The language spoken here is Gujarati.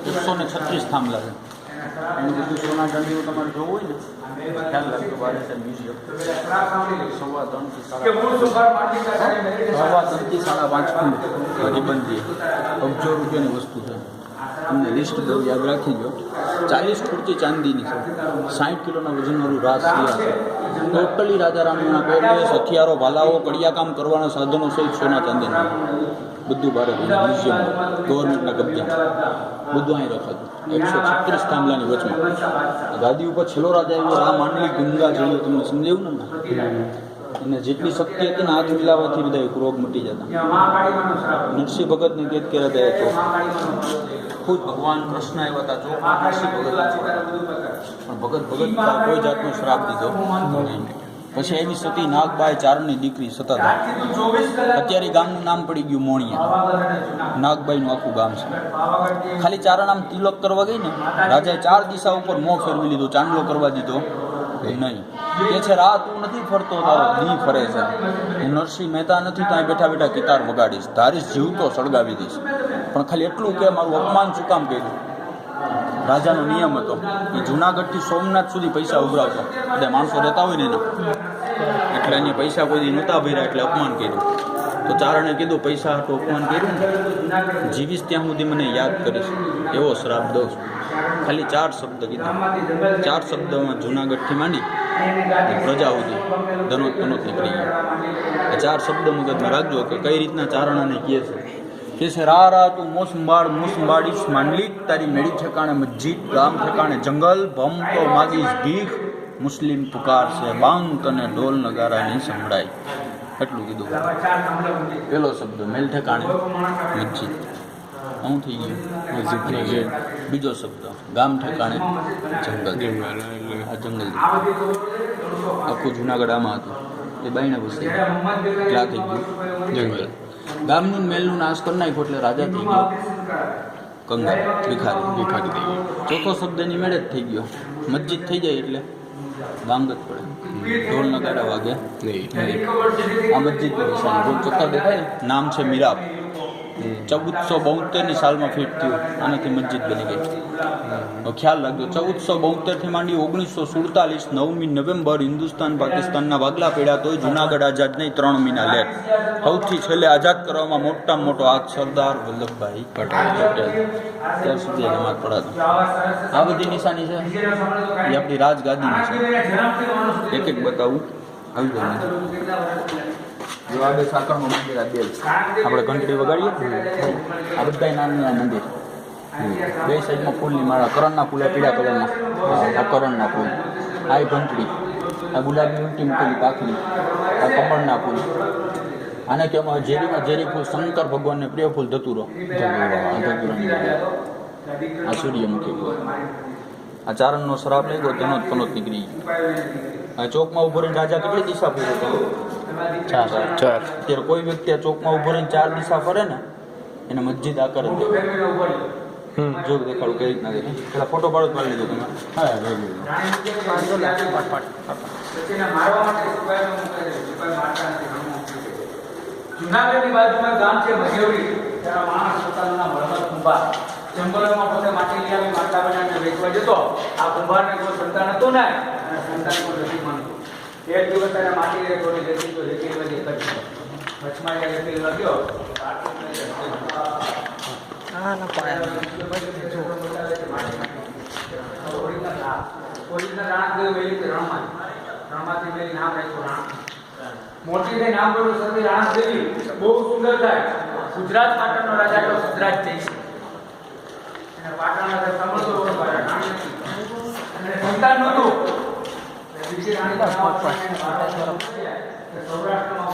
136 થાંભલા છે. એનું બધું સોના ચાંદીનું તમારે જોવું હોય ને ખ્યાલ રાખજો. બારેસર મ્યુઝિયમ 3:30 થી 5:30 ફૂટ હરીબંધી અબજો રૂપિયાની વસ્તુ છે. તમને લિસ્ટ દઉં, યાદ રાખી લો. 40 ખુરચી ચાંદીની છે. 60 કિલોના વજનવાળું રાસ સિયા છે. ટોટલી રાજા રાણીના પહેરવેશ, હથિયારો, ભાલાઓ, કડિયાકામ કરવાના સાધનો સહિત સોના ચાંદીના બધું ભારત મ્યુઝિયમ ગવર્મેન્ટના કબજા બધું અહીં રખાતું. 136 થાંભલાની વચમાં ગાદી ઉપર છેલ્લો રાજા એવો આ માંડલી ગંગા જેવું તમને સમજાવ્યું ને. એને જેટલી શક્તિ હતી ને હાથ મિલાવવાથી બધા રોગ મટી જતા. નરસિંહ ભગતને કેદ કર્યા હતા એ ચોક. ખુદ ભગવાન કૃષ્ણ આવ્યા હતા ચોકમાં નરસિંહ ભગત, પણ ભગત કોઈ જાતનો શ્રાપ દીધો નહીં. પછી એની સતી નાગબાઈ ચારણની દીકરી સતાધાર. અત્યારે ગામનું નામ પડી ગયું મોણિયા. નાગબાઈનું આખું ગામ છે. ખાલી ચારણ આમ તિલક કરવા ગઈ ને રાજાએ 4 દિશા ઉપર મોં ફેરવી લીધો, ચાંદલો કરવા દીધો નહીં. કે છે રાત તું નથી ફરતો, તારો દી ફરે છે. હું નરસિંહ મહેતા નથી, ત્યાં બેઠા બેઠા કિતાર વગાડીશ, ધારીશ જીવતો સળગાવી દઈશ. પણ ખાલી એટલું કે મારું અપમાન શું કામ કર્યું. રાજાનો નિયમ હતો એ જુનાગઢથી સોમનાથ સુધી પૈસા ઉઘરાવતો. બધા માણસો રહેતા હોય ને એના, એટલે અહીંયા પૈસા કોઈ નહોતા ભર્યા એટલે અપમાન કર્યું. તો ચારણે કીધું પૈસા હાટું અપમાન કર્યું ને, જીવીશ ત્યાં સુધી મને યાદ કરીશ એવો શ્રાપ દઉં છું. ખાલી 4 શબ્દ કીધા. 4 શબ્દમાં જુનાગઢથી માંડી પ્રજા સુધી ધનોત તનોત નીકળી ગયા. 4 શબ્દ મગજમાં રાખજો કે કઈ રીતના ચારણાને કહે છે. કે છે રા તું મોસંબાડીશ માંડલી, તારી મેળી ઠેકાણે મસ્જિદ, ગામ ઠેકાણે જંગલ, ભમ તો માગીશ ભીખ, મુસ્લિમ પુકાર છે બાંગ તને ઢોલ નગારા નહીં સંભળાય. એટલું કીધું. પેલો શબ્દ મેલ ઠેકાણે મસ્જિદ, શું થઈ ગયું મસ્જિદ. બીજો શબ્દ ગામ ઠેકાણે જંગલ, આ જંગલ આખું જુનાગઢ આમાં હતું. એ બાઈને વસી ક્યાં થઈ ગયું જંગલ. ગામનું મેલનું નાશ કરી નાખ્યો એટલે રાજા થઈ ગયો કંગાલ, ભિખારી થઈ ગયો. ચોથો શબ્દની મેળે જ થઈ ગયો. મસ્જિદ થઈ જાય એટલે બાંગ જ પડે, ઢોલ નગાડા વાગે નહીં. આ મસ્જિદની નિશાની રોજ ચોખ્ખા દેખાય ને. નામ છે મીરાબ. 1472ની સાલમાં ફિટ થયું. આનાથી મસ્જિદ બની ગઈ. ખ્યાલ રાખજો, 1472થી માંડી 1947 9મી નવેમ્બર હિન્દુસ્તાન પાકિસ્તાનના ભાગલા પડ્યા તોય જુનાગઢ આઝાદ નહીં. 3 મહિના લેટ. સૌથી છેલ્લે આઝાદ કરવામાં મોટામાં મોટો હાથ સરદાર વલ્લભભાઈ પટેલ. ત્યાર સુધી નમાજ પડાતો. આ બધી નિશાની છે એ આપણી રાજગાદીની છે. એક એક બતાવું. આવી જાય જો આ બે સાકરનું મંદિર, આ બે આપણે ઘંટડી વગાડીએ. આ બધા નાના મંદિર. બે સાઈડમાં ફૂલની માળા, કરણના ફૂલ, પીળા કલરના. આ કરણના ફૂલ, આ ઘંટડી, આ ગુલાબી ઉલટી મૂકેલી પાખડી, આ કમળના ફૂલ. આને કહેવામાં ઝેરીમાં ઝેરી ફૂલ, શંકર ભગવાનને પ્રિય ફૂલ ધતુરો. આ સૂર્યમુખી ફૂલ. આ ચારણનો શ્રાપ લઈ ગયો, તેનો તનોત નીકળી ગયો. આ ચોકમાં ઉભો રહીને રાજા કેટલી દિશા ફરે હતો? 4. અત્યારે કોઈ વ્યક્તિ આ ચોકમાં ઉભો રહીને 4 દિશા ફરે ને એને મસ્જિદ આકાર જ દેવાય. જો દેખાડું કઈ રીતના દેખાય. પેલા ફોટો પાડો પાડી લીધો તમે. જુનાગઢની બાજુમાં ગામ છે મજેવડી. ત્યાં માણસ પોતાનું નામ હળવદ કુંભાર. જંગલોમાં પોતે માટી લઈ આવી માટલા બનાવીને વેચવા જતો. આ કુંભારને કોઈ સંતાન હતું ને, અને સંતાન કોઈ નથી માનતું. એક દિવસ તેને માટી થોડી લેતી તો લેતી બધી કરી વચમાં એ લેતી લગ્યો. રણમાંથી મેલી નામ રાખ્યું રાણ. મોટી થઈ નામ પડ્યું સતી રાણદેવી. બહુ સુંદર થાય. ગુજરાત પાટણનો રાજા તો ગુજરાત જઈ છે. પાટણના સંબંધો સંતાન નહોતું. સૌરાષ્ટ્રમાં